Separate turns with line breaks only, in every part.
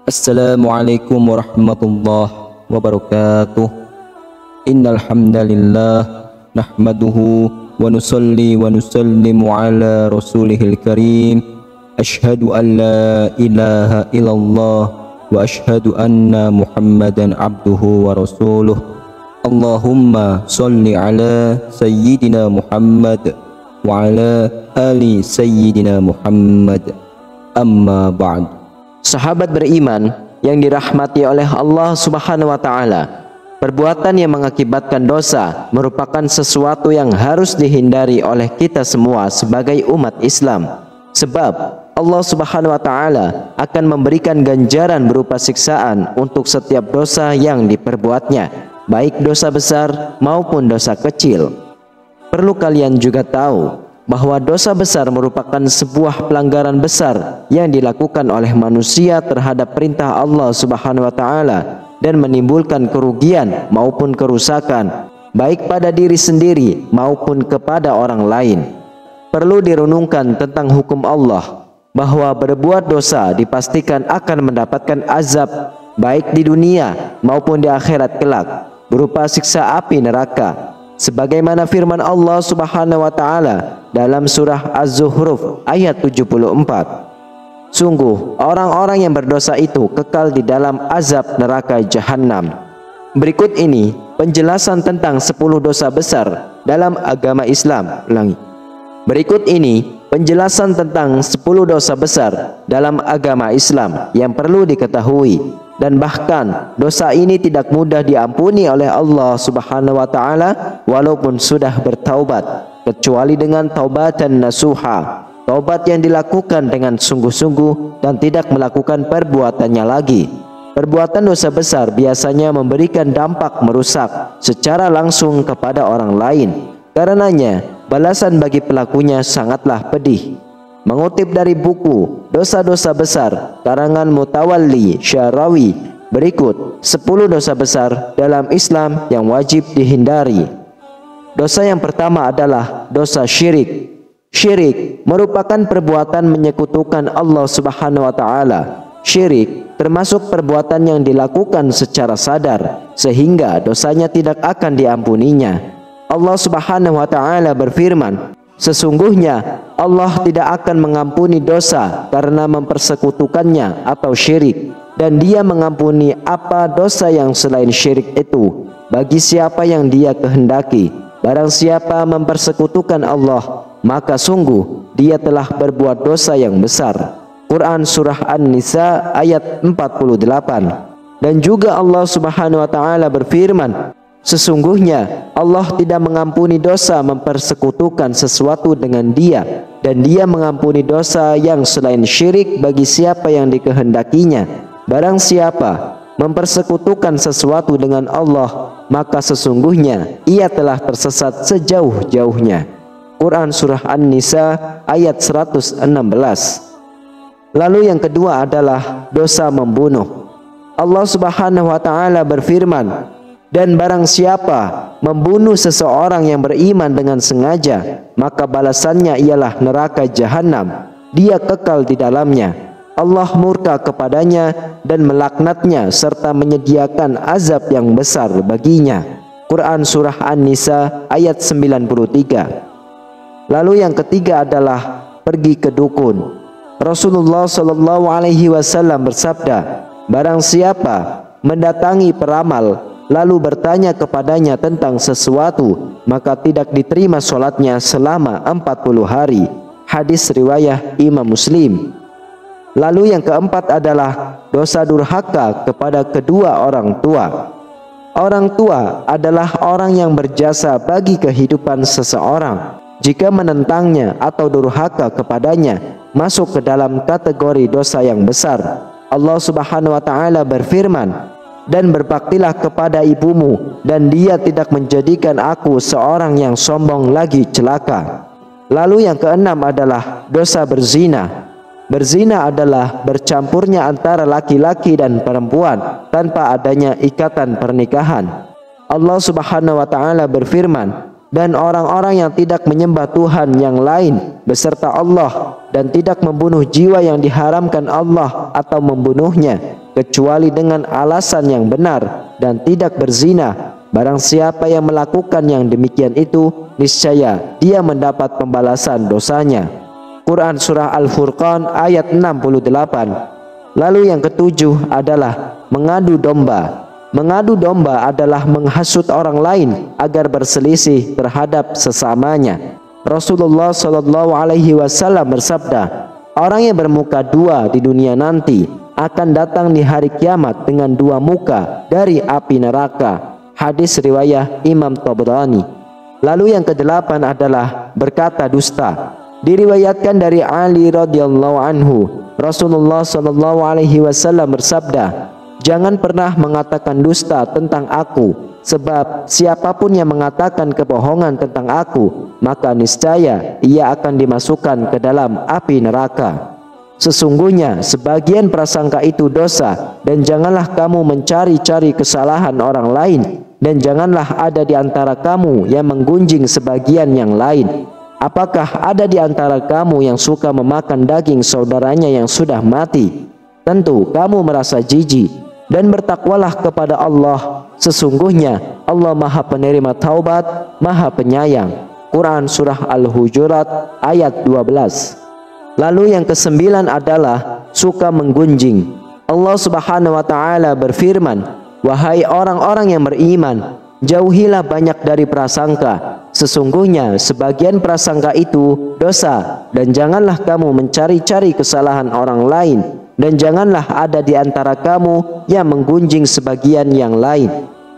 Assalamualaikum warahmatullahi wabarakatuh. Innal hamdalillah nahmaduhu wa nusalli wa nusallimu ala rasulihil karim. Ashhadu an la ilaha illallah wa ashhadu anna Muhammadan abduhu wa rasuluh. Allahumma salli ala sayyidina Muhammad wa ala ali sayyidina Muhammad. Amma ba'd. Sahabat beriman yang dirahmati oleh Allah Subhanahu wa taala, perbuatan yang mengakibatkan dosa merupakan sesuatu yang harus dihindari oleh kita semua sebagai umat Islam. Sebab Allah Subhanahu wa taala akan memberikan ganjaran berupa siksaan untuk setiap dosa yang diperbuatnya, baik dosa besar maupun dosa kecil. Perlu kalian juga tahu bahwa dosa besar merupakan sebuah pelanggaran besar yang dilakukan oleh manusia terhadap perintah Allah Subhanahu wa taala dan menimbulkan kerugian maupun kerusakan baik pada diri sendiri maupun kepada orang lain. Perlu direnungkan tentang hukum Allah bahwa berbuat dosa dipastikan akan mendapatkan azab baik di dunia maupun di akhirat kelak berupa siksa api neraka. Sebagaimana firman Allah Subhanahu wa taala dalam surah Az-Zukhruf ayat 74. Sungguh orang-orang yang berdosa itu kekal di dalam azab neraka jahanam. Berikut ini penjelasan tentang 10 dosa besar dalam agama Islam. Berikut ini penjelasan tentang 10 dosa besar dalam agama Islam yang perlu diketahui. Dan bahkan dosa ini tidak mudah diampuni oleh Allah Subhanahu wa taala walaupun sudah bertaubat, kecuali dengan taubatan nasuha, taubat yang dilakukan dengan sungguh-sungguh dan tidak melakukan perbuatannya lagi. Perbuatan dosa besar biasanya memberikan dampak merusak secara langsung kepada orang lain. Karenanya balasan bagi pelakunya sangatlah pedih. Mengutip dari buku Dosa-dosa Besar karangan Mutawalli Syarawi, berikut 10 dosa besar dalam Islam yang wajib dihindari. Dosa yang pertama adalah dosa syirik. Syirik merupakan perbuatan menyekutukan Allah Subhanahu wa taala. Syirik termasuk perbuatan yang dilakukan secara sadar sehingga dosanya tidak akan diampuninya. Allah Subhanahu wa taala berfirman, sesungguhnya Allah tidak akan mengampuni dosa karena mempersekutukannya atau syirik, dan Dia mengampuni apa dosa yang selain syirik itu bagi siapa yang Dia kehendaki. Barang siapa mempersekutukan Allah, maka sungguh dia telah berbuat dosa yang besar. Quran surah An-Nisa ayat 48. Dan juga Allah Subhanahu wa taala berfirman, sesungguhnya Allah tidak mengampuni dosa mempersekutukan sesuatu dengan Dia, dan Dia mengampuni dosa yang selain syirik bagi siapa yang dikehendakinya. Barang siapa mempersekutukan sesuatu dengan Allah, maka sesungguhnya ia telah tersesat sejauh-jauhnya. Quran surah An-Nisa ayat 116. Lalu yang kedua adalah dosa membunuh. Allah Subhanahu wa taala berfirman, dan barang siapa membunuh seseorang yang beriman dengan sengaja, maka balasannya ialah neraka jahanam. Dia kekal di dalamnya. Allah murka kepadanya dan melaknatnya serta menyediakan azab yang besar baginya. Quran surah An-Nisa ayat 93. Lalu yang ketiga adalah pergi ke dukun. Rasulullah Shallallahu alaihi wasallam bersabda, barang siapa mendatangi peramal lalu bertanya kepadanya tentang sesuatu, maka tidak diterima sholatnya selama 40 hari. Hadis riwayah Imam Muslim. Lalu yang keempat adalah dosa durhaka kepada kedua orang tua. Orang tua adalah orang yang berjasa bagi kehidupan seseorang. Jika menentangnya atau durhaka kepadanya, masuk ke dalam kategori dosa yang besar. Allah Subhanahu wa taala berfirman, dan berbaktilah kepada ibumu, dan dia tidak menjadikan aku seorang yang sombong lagi celaka. Lalu yang keenam adalah dosa berzina. Berzina adalah bercampurnya antara laki-laki dan perempuan tanpa adanya ikatan pernikahan. Allah Subhanahu wa taala berfirman, dan orang-orang yang tidak menyembah Tuhan yang lain beserta Allah dan tidak membunuh jiwa yang diharamkan Allah atau membunuhnya,
kecuali dengan alasan yang benar dan tidak berzina. Barang siapa yang melakukan yang demikian itu, niscaya dia mendapat pembalasan dosanya. Quran Surah Al-Furqan ayat 68. Lalu yang ketujuh adalah mengadu domba. Mengadu domba adalah menghasut orang lain agar berselisih terhadap sesamanya. Rasulullah SAW bersabda, orang yang bermuka dua di dunia nanti akan datang di hari kiamat dengan dua muka dari api neraka. Hadis riwayat Imam Tabrani. Lalu yang kedelapan adalah berkata dusta. Diriwayatkan dari Ali radhiyallahu anhu, Rasulullah SAW bersabda, jangan pernah mengatakan dusta tentang aku, sebab siapapun yang mengatakan kebohongan tentang aku, maka niscaya ia akan dimasukkan ke dalam api neraka. Sesungguhnya sebagian prasangka itu dosa, dan janganlah kamu mencari-cari kesalahan orang lain, dan janganlah ada di antara kamu yang menggunjing sebagian yang lain. Apakah ada di antara kamu yang suka memakan daging saudaranya yang sudah mati? Tentu kamu merasa jijik, dan bertakwalah kepada Allah. Sesungguhnya Allah Maha Penerima Taubat, Maha Penyayang. Quran Surah Al-Hujurat ayat 12. Lalu yang kesembilan adalah suka menggunjing. Allah Subhanahu wa Ta'ala berfirman, wahai orang-orang yang beriman, jauhilah banyak dari prasangka. Sesungguhnya sebagian prasangka itu dosa, dan janganlah kamu mencari-cari kesalahan orang lain, dan janganlah ada di antara kamu yang menggunjing sebagian yang lain.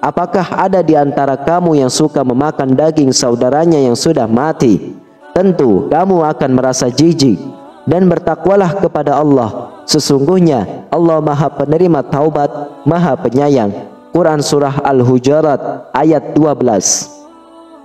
Apakah ada di antara kamu yang suka memakan daging saudaranya yang sudah mati? Tentu kamu akan merasa jijik, dan bertakwalah kepada Allah. Sesungguhnya Allah Maha Penerima Taubat, Maha Penyayang. Quran Surah Al-Hujurat ayat 12.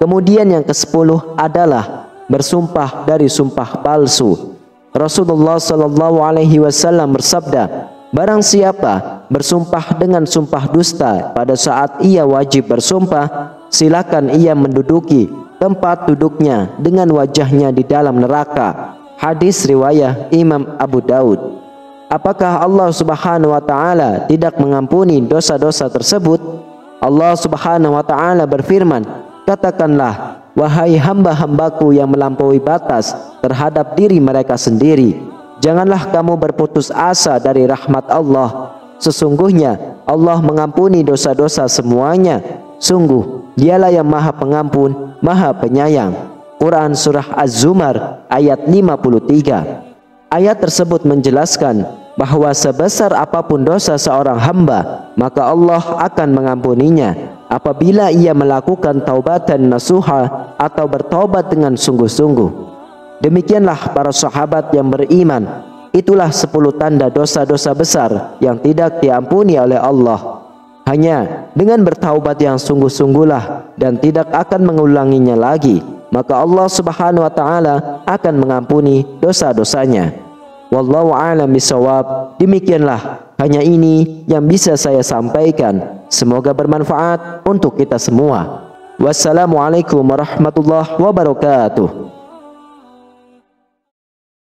Kemudian yang ke-10 adalah bersumpah dari sumpah palsu. Rasulullah SAW bersabda, barang siapa bersumpah dengan sumpah dusta pada saat ia wajib bersumpah, silakan ia menduduki tempat duduknya dengan wajahnya di dalam neraka. Hadis riwayat Imam Abu Daud. Apakah Allah Subhanahu wa Ta'ala tidak mengampuni dosa-dosa tersebut? Allah Subhanahu wa Ta'ala berfirman, katakanlah, wahai hamba-hambaku yang melampaui batas terhadap diri mereka sendiri, janganlah kamu berputus asa dari rahmat Allah. Sesungguhnya Allah mengampuni dosa-dosa semuanya. Sungguh dialah yang Maha Pengampun, Maha Penyayang. Quran Surah Az-Zumar ayat 53. Ayat tersebut menjelaskan bahwa sebesar apapun dosa seorang hamba, maka Allah akan mengampuninya apabila ia melakukan taubatan nasuha atau bertobat dengan sungguh-sungguh. Demikianlah para sahabat yang beriman. Itulah 10 tanda dosa-dosa besar yang tidak diampuni oleh Allah. Hanya dengan bertaubat yang sungguh-sungguhlah dan tidak akan mengulanginya lagi, maka Allah Subhanahu wa Ta'ala akan mengampuni dosa-dosanya. Wallahu a'lam bishawab. Demikianlah, hanya ini yang bisa saya sampaikan. Semoga bermanfaat untuk kita semua. Wassalamualaikum warahmatullahi wabarakatuh.